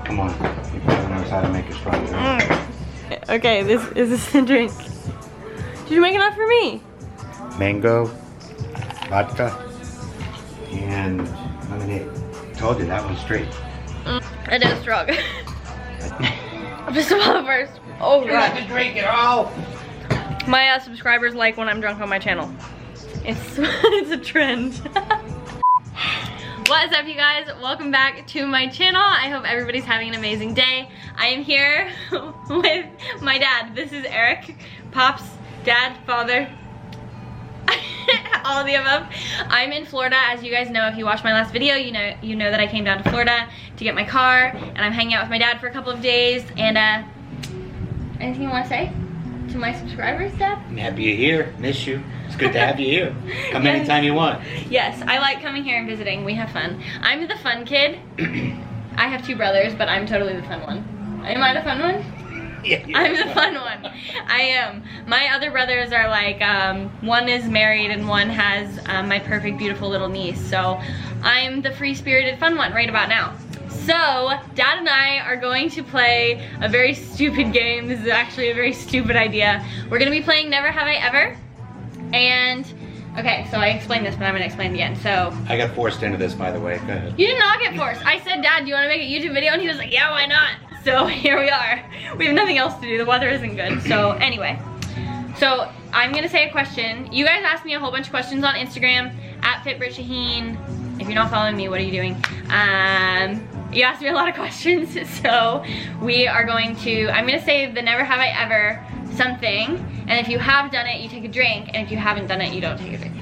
Come on. Your brother knows how to make a strong drink. Okay, this is the drink. Did you make enough for me? Mango, vodka, and lemonade. Told you that one's straight. It is strong. I'm just about first. Oh You have god. to drink it all. My subscribers like when I'm drunk on my channel. It's a trend. What is up, you guys? Welcome back to my channel. I hope everybody's having an amazing day. I am here with my dad. This is Eric, Pops, Dad, Father, all of the above. I'm in Florida, as you guys know. If you watched my last video, you know that I came down to Florida to get my car, and I'm hanging out with my dad for a couple of days. And anything you want to say to my subscribers, Dad? I'm happy you're here. Miss you. It's good to have you here. Come Yes. anytime you want. Yes, I like coming here and visiting. We have fun. I'm the fun kid. I have two brothers, but I'm totally the fun one. Am I the fun one? Yeah, I'm the fun one. I am. My other brothers are like, one is married and one has my perfect, beautiful little niece. So I'm the free-spirited fun one right about now. So Dad and I are going to play a very stupid game. This is actually a very stupid idea. We're gonna be playing Never Have I Ever. And, okay, so I explained this, but I'm gonna explain it again. So I got forced into this, by the way. Go ahead. you did not get forced. I said, Dad, do you wanna make a YouTube video? And he was like, yeah, why not? So here we are. We have nothing else to do. The weather isn't good. So anyway, so I'm gonna say a question. You guys asked me a whole bunch of questions on Instagram, at @FitBrittShaheen. If you're not following me, what are you doing? You asked me a lot of questions, so we are going to, I'm gonna say the Never Have I Ever something, and if you have done it, you take a drink, and if you haven't done it, you don't take a drink.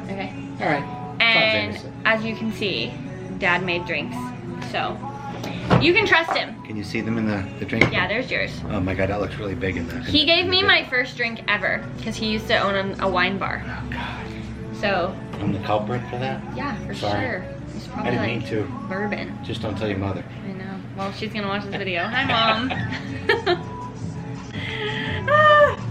Okay? All right. And as you can see, Dad made drinks, so you can trust him. Can you see them in the drink? Yeah, there's yours. Oh my god, that looks really big in there. He gave me my first drink ever, because he used to own a wine bar. Oh god. So, I'm the culprit for that? yeah, for Sorry. sure. It's I probably didn't like mean to. bourbon. Just don't tell your mother. I know. Well, she's gonna watch this video. Hi, Mom.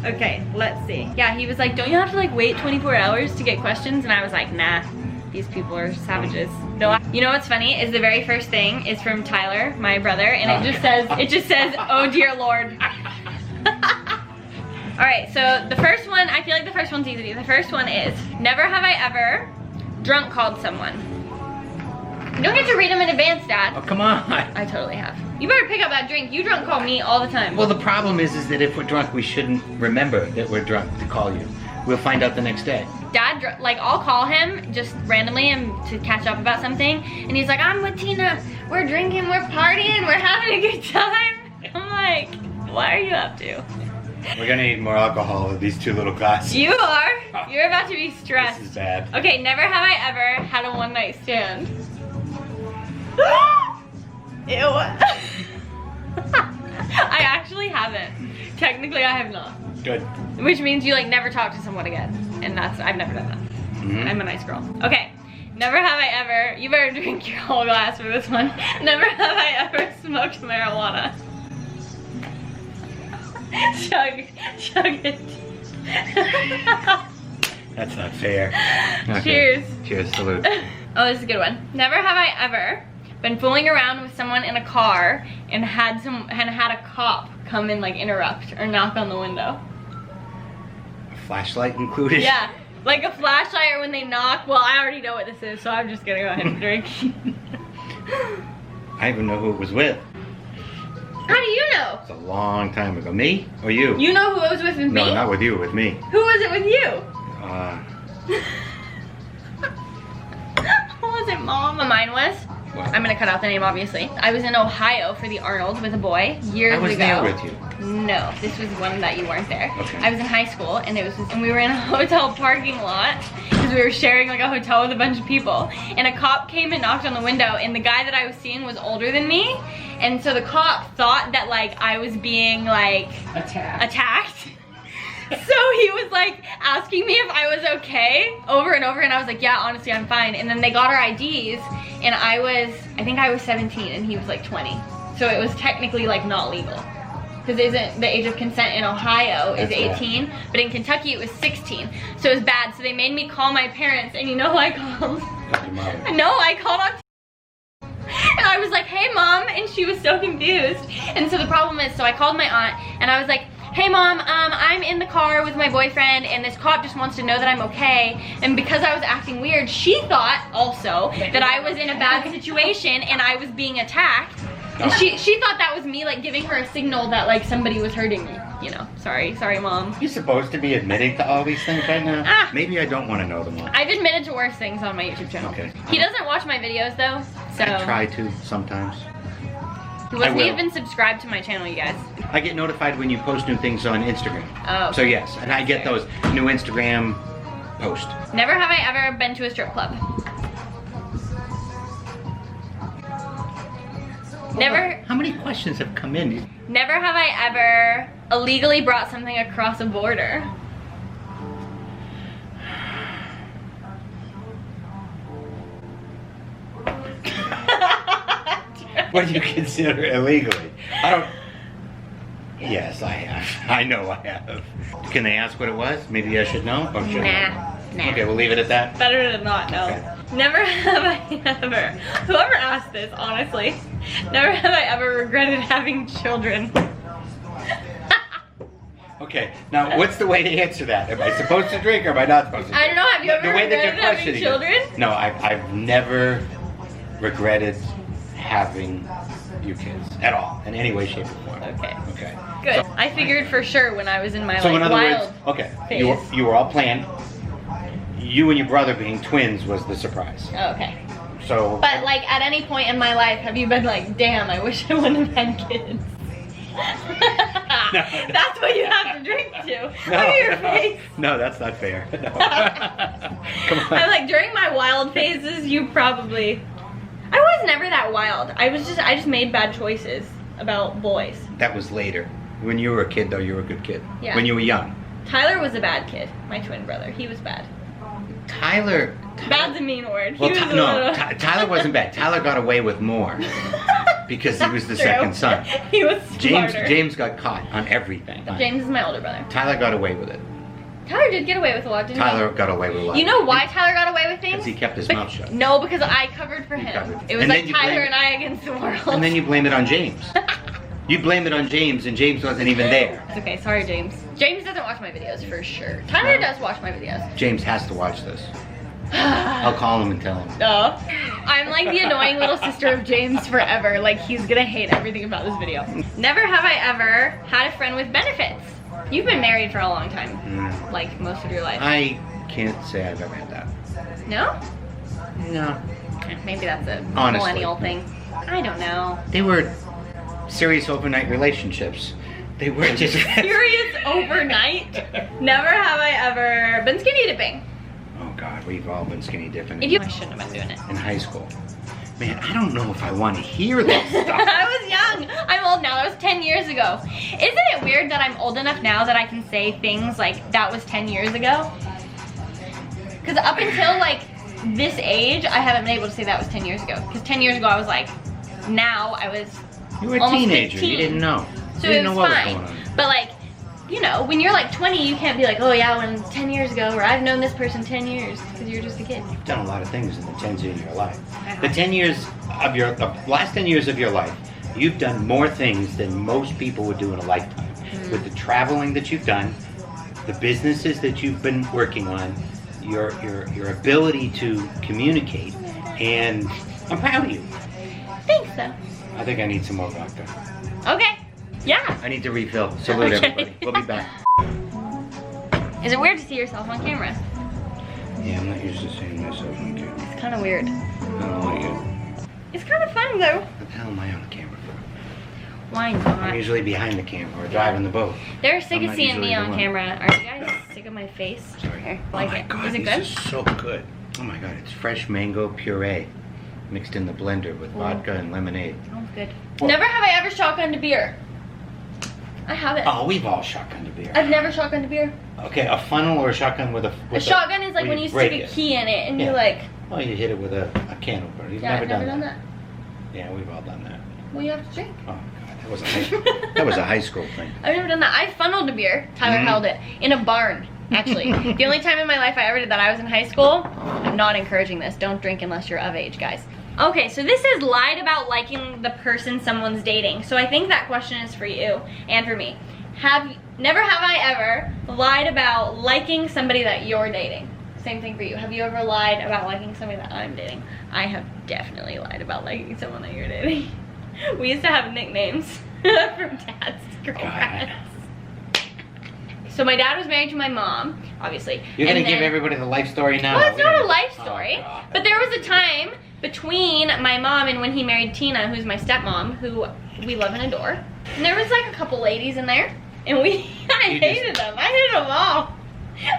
Okay, let's see. Yeah, he was like, don't you have to like wait 24 hours to get questions? And I was like, nah, these people are savages. No, you know what's funny is the very first thing is from Tyler, my brother, and it just says, oh dear Lord. All right, so the first one, I feel like the first one's easy. The first one is, never have I ever drunk called someone. You don't get to read them in advance, Dad. Oh, come on. I totally have. You better pick up that drink. You drunk call me all the time. Well, the problem is that if we're drunk, we shouldn't remember that we're drunk to call you. We'll find out the next day. Dad, like, I'll call him just randomly and to catch up about something, and he's like, I'm with Tina. We're drinking, we're partying, we're having a good time. I'm like, what are you up to? We're gonna need more alcohol with these two little glasses. You are. You're about to be stressed. This is bad. Okay, never have I ever had a one-night stand. Ew. I actually haven't. Technically, I have not. Good. Which means you like never talk to someone again. And I've never done that. Mm-hmm. I'm a nice girl. Okay, never have I ever, you better drink your whole glass for this one. Never have I ever smoked marijuana. Chug it. That's not fair. Okay. Cheers. Cheers, salute. Oh, this is a good one. Never have I ever been fooling around with someone in a car and had a cop come and like interrupt or knock on the window. Flashlight included? Yeah, like a flashlight or when they knock. Well, I already know what this is, so I'm just gonna go ahead and drink. I even know who it was with. How do you know? It's a long time ago. Me or you? You know who it was with me? No, not with you, with me. Who was it with you? Was it Mom? Mine was. What? I'm gonna cut out the name, obviously. I was in Ohio for the Arnold with a boy years ago. I was there with you. No, this was one that you weren't there. Okay. I was in high school, and we were in a hotel parking lot because we were sharing like a hotel with a bunch of people. And a cop came and knocked on the window, and the guy that I was seeing was older than me, and so the cop thought that like I was being like attacked. So he was like asking me if I was okay over and over, and I was like, yeah, honestly, I'm fine. And then they got our IDs, and I think I was 17 and he was like 20. So it was technically like not legal. Because isn't the age of consent in Ohio is 18, but in Kentucky it was 16. So it was bad. So they made me call my parents, and you know who I called? Your mother. No, I called on and I I was like, hey mom, and she was so confused. And so the problem is, so I called my aunt and I was like, hey mom, I'm in the car with my boyfriend and this cop just wants to know that I'm okay. And because I was acting weird, she thought also that I was in a bad situation and I was being attacked. And she thought that was me like giving her a signal that like somebody was hurting me, you know. Sorry mom. You're supposed to be admitting to all these things right now? Maybe I don't want to know them all. I've admitted to worse things on my YouTube channel. Okay. He doesn't watch my videos though, so. I try to sometimes. He wasn't even subscribed to my channel, you guys. I get notified when you post new things on Instagram. Oh. So yes, and I get those new Instagram posts. Never have I ever been to a strip club. Never. How many questions have come in? Never have I ever illegally brought something across a border. What do you consider illegally? I don't. Yes, I have. I know I have. Can they ask what it was? Maybe I should know? Or should I? Nah. Okay, we'll leave it at that. Better to not know. Okay. Never have I ever, whoever asked this, honestly, never have I ever regretted having children. Okay, now what's the way to answer that? Am I supposed to drink or am I not supposed to drink? I don't know, have you ever The way that you're regretted having questioning children? it. No, I've never regretted having you kids at all, in any way, shape, or form. Okay. Okay. Good. So, I figured for sure when I was in my so like in other wild words, okay, phase. you were all planned. You and your brother being twins was the surprise. Oh, okay. So. But like at any point in my life, have you been like, damn, I wish I wouldn't have had kids? No. That's what you have to drink to. No, Look at your face. No, that's not fair. No. Come on. I'm like, during my wild phases, you probably. I was never that wild. I just made bad choices about boys. That was later. When you were a kid, though, you were a good kid. Yeah. When you were young. Tyler was a bad kid. My twin brother. He was bad. Tyler. Bad's a mean word. Well, He was a no, little... Tyler wasn't bad. Tyler got away with more because he was the That's true. second son. He was smarter. James got caught on everything. James is my older brother. Tyler got away with it. Tyler did get away with a lot, didn't Tyler got away with a lot. he? You know why Tyler got away with things? Because he kept his mouth shut. No, because I covered for him. covered. It was And like then you Tyler blamed- and I against the world. And then you blame it on James. You blame it on James, and James wasn't even there. It's okay, sorry James. James doesn't watch my videos for sure. Tyler does watch my videos. James has to watch this. I'll call him and tell him. No. I'm like the annoying little sister of James forever. Like he's gonna hate everything about this video. Never have I ever had a friend with benefits. You've been married for a long time. Like most of your life. I can't say I've ever had that. No? No. Maybe that's a Honestly. millennial thing. I don't know. They were serious overnight relationships. They were just Serious overnight? Never have I ever been skinny dipping. Oh God, we've all been skinny dipping I shouldn't have been doing it. in high school. Man, I don't know if I want to hear this stuff. I was young. I'm old now. That was 10 years ago. Isn't it weird that I'm old enough now that I can say things like that was 10 years ago? Because up until like this age, I haven't been able to say that was 10 years ago. Because 10 years ago, I was like, now I was You were a almost teenager. 15. You didn't know. So You didn't it know was what fine. was going on. But like, you know, when you're like 20, you can't be like, oh yeah, when 10 years ago, or I've known this person 10 years, because you're just a kid. You've done a lot of things in the 10 years of your life. The 10 years of your, the last 10 years of your life, you've done more things than most people would do in a lifetime. With the traveling that you've done, the businesses that you've been working on, your ability to communicate, and I'm proud of you. Thanks though. I think I need some more vodka. Okay. Yeah. I need to refill. Salute Okay. everybody. We'll be back. Is it weird to see yourself on camera? Yeah, I'm not used to seeing myself on camera. It's kind of weird. I don't like it. It's kind of fun though. What the hell am I on camera for? Why I'm not? usually behind the camera or driving the boat. They're sick I'm of not seeing me usually the on one. camera. Are you guys sick of my face? Sorry. Here, Oh like my it. God, Is it this good? is so good. Oh my God, it's fresh mango puree mixed in the blender with vodka and lemonade. Sounds good. Well- Never have I ever shotgunned a beer. I haven't. Oh, we've all shotgunned a beer. I've never shotgunned a beer. Okay, a funnel or a shotgun with a... A shotgun is like when you stick a key in it and you like... Oh, you hit it with a can opener. You've Yeah, never, I've never done that. that. Yeah, we've all done that. Well, you have to drink. Oh God, that was that was a high school thing. I've never done that. I funneled a beer. Tyler held it in a barn, actually. The only time in my life I ever did that, I was in high school. I'm not encouraging this. Don't drink unless you're of age, guys. Okay, so this is lied about liking the person someone's dating. So I think that question is for you and for me. Never have I ever lied about liking somebody that you're dating. Same thing for you. Have you ever lied about liking somebody that I'm dating? I have definitely lied about liking someone that you're dating. We used to have nicknames from Dad's girlfriends. So my dad was married to my mom, obviously. You're gonna give everybody the life story now? Well, it's not a life story, but there was a time between my mom and when he married Tina, who's my stepmom, who we love and adore. And there was like a couple ladies in there, and I hated them. I hated them all.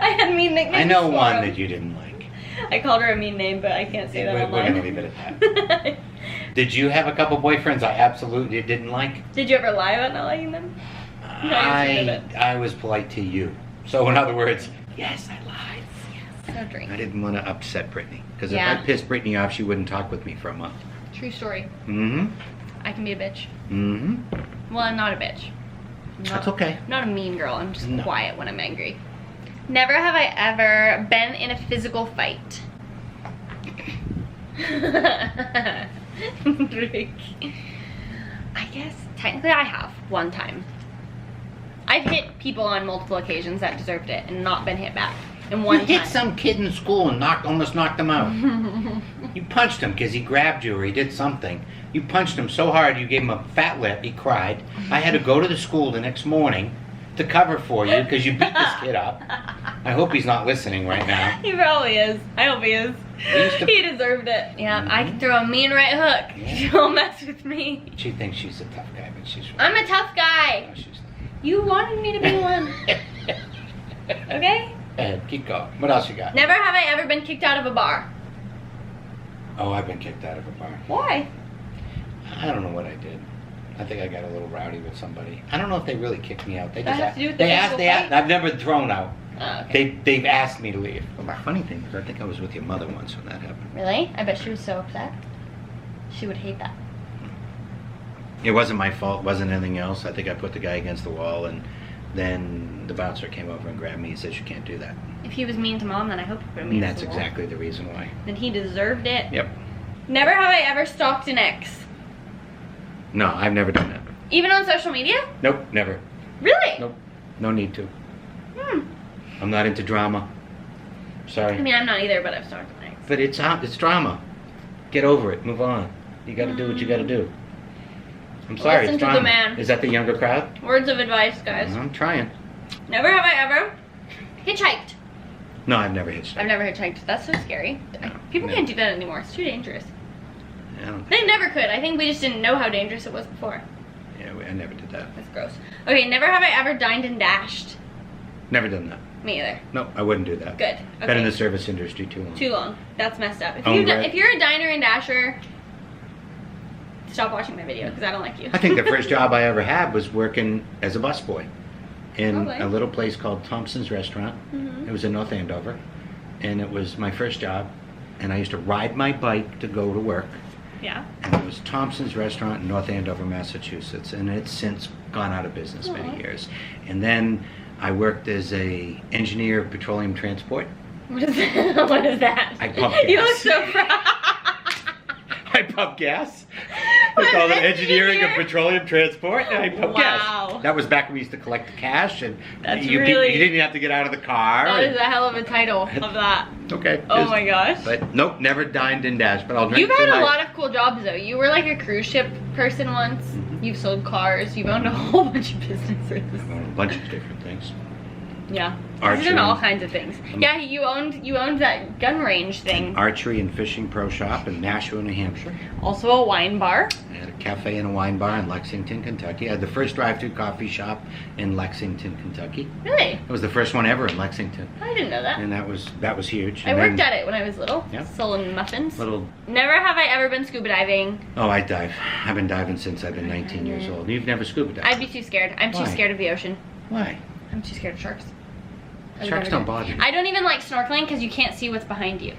I had mean nicknames. I know one that you didn't like. I called her a mean name, but I can't say that online. We're gonna leave it at that. Did you have a couple boyfriends I absolutely didn't like? Did you ever lie about not liking them? No, I was polite to you. So in other words, yes, I lied. Yes. No drink. I didn't want to upset Brittany. Because if I pissed Brittany off, she wouldn't talk with me for a month. True story. Mm-hmm. I can be a bitch. Mm-hmm. Well, I'm not a bitch. That's okay. I'm not a mean girl. I'm just quiet when I'm angry. Never have I ever been in a physical fight. I guess technically I have one time. I've hit people on multiple occasions that deserved it and not been hit back. And one time. You hit some kid in school and almost knocked him out. You punched him because he grabbed you or he did something. You punched him so hard you gave him a fat lip. He cried. I had to go to the school the next morning to cover for you because you beat this kid up. I hope he's not listening right now. He probably is. I hope he is. He deserved it. Yeah, I can throw a mean right hook. Yeah. Don't mess with me. She thinks she's a tough guy, but she's really I'm a tough guy. No, she's not. You wanted me to be one. Okay? Go ahead, keep going. What else you got? Never have I ever been kicked out of a bar. Oh, I've been kicked out of a bar. Why? I don't know what I did. I think I got a little rowdy with somebody. I don't know if they really kicked me out. They just asked. They asked. I've never been thrown out. Oh, okay. They've asked me to leave. Well, the funny thing is, I think I was with your mother once when that happened. Really? I bet she was so upset. She would hate that. It wasn't my fault. It wasn't anything else. I think I put the guy against the wall, and then the bouncer came over and grabbed me and said, "You can't do that." If he was mean to Mom, then I hope he put me against the wall. That's exactly the reason why. Then he deserved it. Yep. Never have I ever stalked an ex. No, I've never done that. Even on social media? Nope, never. Really? Nope. No need to. I'm not into drama. Sorry. I mean, I'm not either, but I've stalked an ex. But it's drama. Get over it. Move on. You got to do what you got to do. I'm sorry. Listen it's to drama. the man. Is that the younger crowd? Words of advice, guys. I'm trying. Never have I ever hitchhiked. No, I've never hitchhiked. I've never hitchhiked. That's so scary. People can't do that anymore. It's too dangerous. They never could. I think we just didn't know how dangerous it was before. Yeah, I never did that. That's gross. Okay, never have I ever dined and dashed. Never done that. Me either. No, I wouldn't do that. Good. Okay. Been in the service industry too long. Too long. That's messed up. If you're a diner and dasher, stop watching my video because I don't like you. I think the first job I ever had was working as a busboy in a little place called Thompson's Restaurant. It was in North Andover, and it was my first job. And I used to ride my bike to go to work. Yeah. And it was Thompson's Restaurant in North Andover, Massachusetts, and it's since gone out of business many years. And then I worked as a engineer of petroleum transport. What is that? What is that? I pump gas. You look so proud. I pump gas. They call it engineering of petroleum transport, and I pump gas. That was back when we used to collect the cash, and you didn't have to get out of the car. That is a hell of a title of that. Okay. Oh my gosh. But nope, never dined and dashed, but I'll drink You've had tonight. a lot of cool jobs though. You were like a cruise ship person once. You've sold cars. You've owned a whole bunch of businesses. I've owned a bunch of different things. Yeah. Archery. You've done all kinds of things. Yeah, you owned that gun range thing. Archery and fishing pro shop in Nashua, New Hampshire. Also a wine bar. I had a cafe and a wine bar in Lexington, Kentucky. I had the first drive-through coffee shop in Lexington, Kentucky. Really? It was the first one ever in Lexington. I didn't know that. And that was huge. I worked at it when I was little. Yeah. Selling muffins. Little. Never have I ever been scuba diving. Oh, I dive. I've been diving since I've been 19 years old. You've never scuba dived? I'd be too scared. I'm too scared of the ocean. Why? I'm too scared of sharks. Sharks don't bother you. I don't even like snorkeling because you can't see what's behind you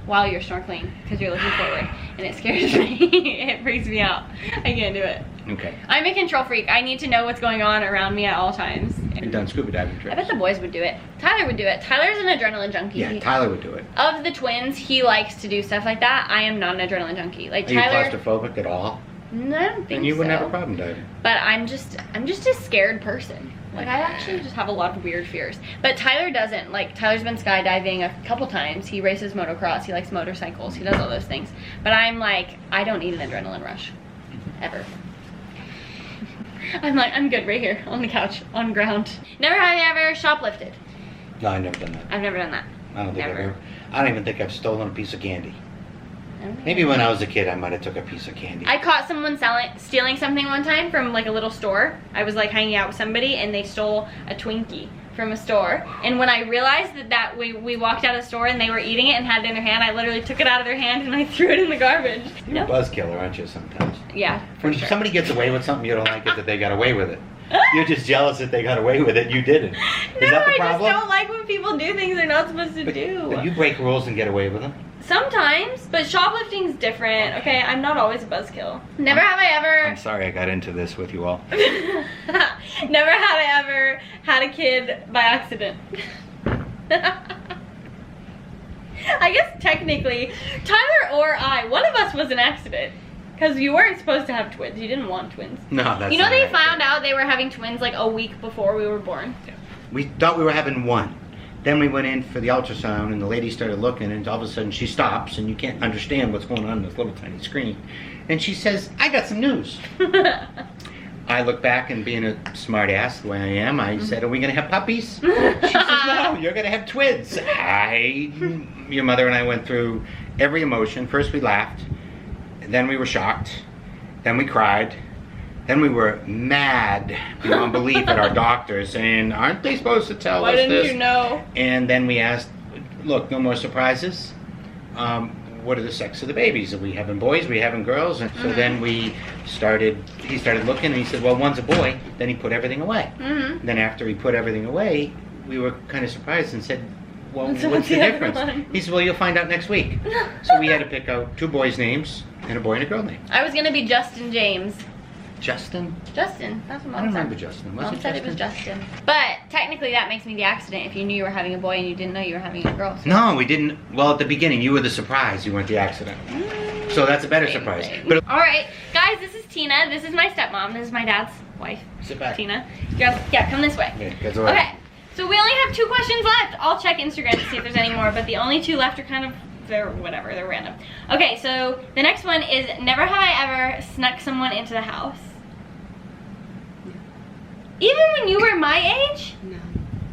while you're snorkeling because you're looking forward, and it scares me. It freaks me out. I can't do it. Okay. I'm a control freak. I need to know what's going on around me at all times, and done scuba diving I trips. bet the boys would do it. Tyler would do it. Tyler's an adrenaline junkie. Yeah, Tyler would do it. Of the twins, he likes to do stuff like that. I am not an adrenaline junkie. Like Are Tyler. you claustrophobic at all? No, I don't think so. Then you wouldn't have a problem diving. But I'm just a scared person. Like I actually just have a lot of weird fears. But Tyler doesn't. Like Tyler's been skydiving a couple times. He races motocross. He likes motorcycles. He does all those things. But I'm like, I don't need an adrenaline rush. Ever. I'm like, I'm good right here on the couch, on ground. Never have I ever shoplifted. No, I've never done that. I've never done that. I don't think Never. I've ever. I don't even think I've stolen a piece of candy. I don't think Maybe when I was a kid, I might have took a piece of candy. I caught someone stealing something one time from like a little store. I was like hanging out with somebody and they stole a Twinkie from a store. And when I realized that we walked out of the store and they were eating it and had it in their hand, I literally took it out of their hand and I threw it in the garbage. You're a buzzkiller, aren't you, sometimes? Yeah, for When sure. somebody gets away with something, you don't like it that they got away with it. You're just jealous that they got away with it, you didn't. Is that the I problem? just don't like when people do things they're not supposed to do. But you break rules and get away with them. Sometimes, but shoplifting's different. Okay, I'm not always a buzzkill. Never have I ever. I'm sorry I got into this with you all. Never have I ever had a kid by accident. I guess technically, Tyler or I, one of us was an accident. Because you weren't supposed to have twins. You didn't want twins. No, that's You know not they right. found out they were having twins like a week before we were born. We thought we were having one. Then we went in for the ultrasound and the lady started looking and all of a sudden she stops and you can't understand what's going on this little tiny screen. And she says, I got some news. I look back and being a smart ass the way I am, I said, are we going to have puppies? She says, no, you're going to have twins. Your mother and I went through every emotion. First we laughed, then we were shocked, then we cried, then we were mad beyond belief at our doctors saying, aren't they supposed to tell Why us didn't this? you know? And then we asked, look, no more surprises. What are the sex of the babies? Are we having boys? Are we having girls? And so then he started looking and he said, well, one's a boy. Then he put everything away. Mm-hmm. Then after he put everything away, we were kind of surprised and said, well, So what's the the other difference? one? He said, well, you'll find out next week. So we had to pick out 2 boys' names and a boy and a girl name. I was gonna be Justin James. Justin? Justin, that's what I Mom don't said. remember Justin. Was Mom it said Justin? it was Justin. But technically that makes me the accident if you knew you were having a boy and you didn't know you were having a girl. So. No, we didn't. Well, at the beginning, you were the surprise. You weren't the accident. So that's a better Same surprise. thing. But Alright, guys, this is Tina. This is my stepmom. This is my dad's wife. sit back. Tina. Yeah, come this way. Okay, that's all right. Okay, so we only have 2 questions left. I'll check Instagram to see if there's any more, but the only 2 left are kind of, they're whatever, they're random. Okay, so the next one is, never have I ever snuck someone into the house. Even when you were my age? No.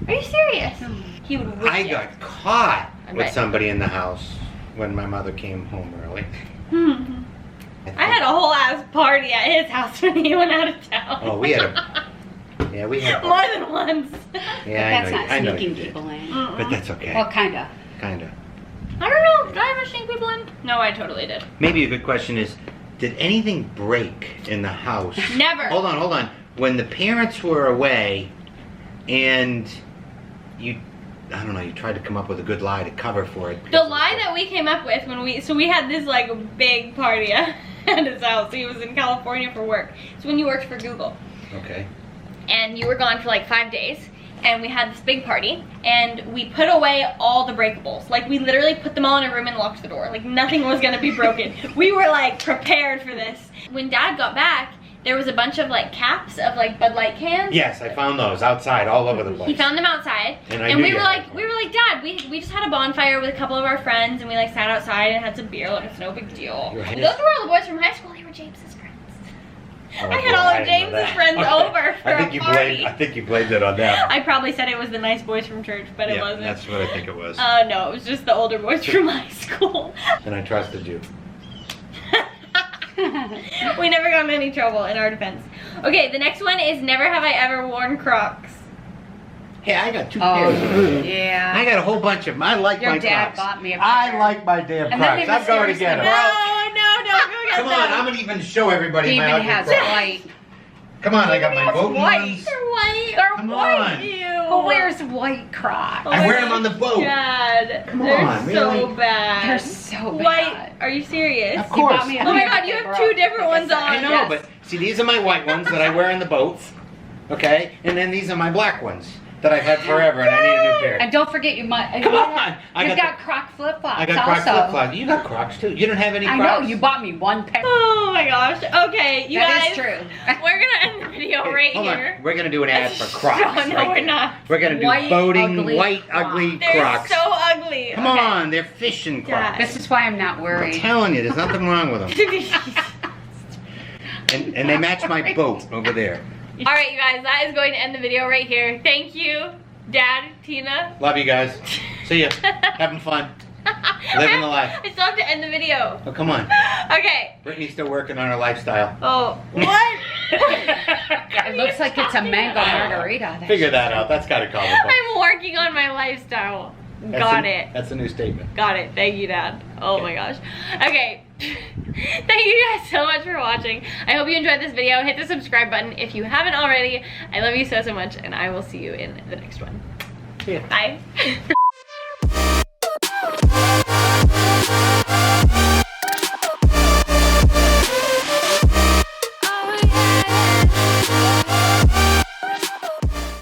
Are you serious? No. He would whip I you. got caught I with bet. somebody in the house when my mother came home early. I had a whole ass party at his house when he went out of town. Oh, we had a. Yeah, we had. More than once. Yeah, But that's not I know you sneaking did. people in. But that's okay. Well, kinda. Kinda. I don't know. Did I ever sneak people in? No, I totally did. Maybe a good question is, did anything break in the house? Never. Hold on. When the parents were away, and you, I don't know, you tried to come up with a good lie to cover for it. The lie that we came up with when we had this like big party at his house. He was in California for work. It's when you worked for Google. Okay. And you were gone for like 5 days. And we had this big party. And we put away all the breakables. Like we literally put them all in a room and locked the door. Like nothing was gonna be broken. We were like prepared for this. When Dad got back, there was a bunch of like caps of like Bud Light cans. Yes, I found those outside all over the place. He found them outside, And I and knew we you were had like, Dad, we just had a bonfire with a couple of our friends, and we like sat outside and had some beer. Like it's no big deal. Right. Those were all the boys from high school. They were James's friends. Oh, I had boy, all of didn't know James's that. friends over for a party. I think you blamed it on them. I probably said it was the nice boys from church, but it Yeah, wasn't. that's what I think it was. No, it was just the older boys from high school. And I trusted you. We never got in any trouble in our defense. Okay, the next one is never have I ever worn Crocs. Hey, I got 2 Oh, pairs. yeah. I got a whole bunch of them. I like Your my dad Crocs. bought me a I pair. like my damn And then Crocs. they I'm going to get mysteriously them. No, don't go get Come on, them. I'm going to even show everybody He my even ugly has Crocs. white. Come on, I got my He has boat white. ones. They're white. They're Come white. on. Ew. Who wears white Crocs? I wear them on the boat. God. Come They're on, so really? bad. They're so bad. White. Are you serious? Of He course. bought me a Oh my pair, God, but you they have broke. 2 different ones Like on. I know, Yes. but see, these are my white ones that I wear in the boat. Okay? And then these are my black ones that I've had forever, and I need a new pair. And don't forget you might. Come on. You've got Croc flip flops. I got Crocs also. flip-flops. You got Crocs too. You don't have any I Crocs? know you bought me one pair. Oh my gosh. Okay, you That guys. is true. We're gonna end the video right Hold here. on. We're gonna do an ad for Crocs. No, right we're there. not. We're gonna do White, boating, ugly white, Crocs. ugly They're Crocs. so ugly. Come on, they're fishing Crocs. This is why I'm not I'm worried. telling you, there's nothing wrong with them. And they match my boat over there. All right, you guys, that is going to end the video right here. Thank you, Dad, Tina. Love you guys. See ya. Having fun. Living the life. I still have to end the video. Oh, come on. Okay. Brittany's still working on her lifestyle. Oh, what? It looks like it's a mango margarita. Figure that out. That's gotta call the book. I'm working on my lifestyle. Got it. That's a new statement. Got it. Thank you, Dad. Oh my gosh. Okay. Thank you guys so much for watching. I hope you enjoyed this video. Hit the subscribe button if you haven't already. I love you so much, and I will see you in the next one. See ya. Bye.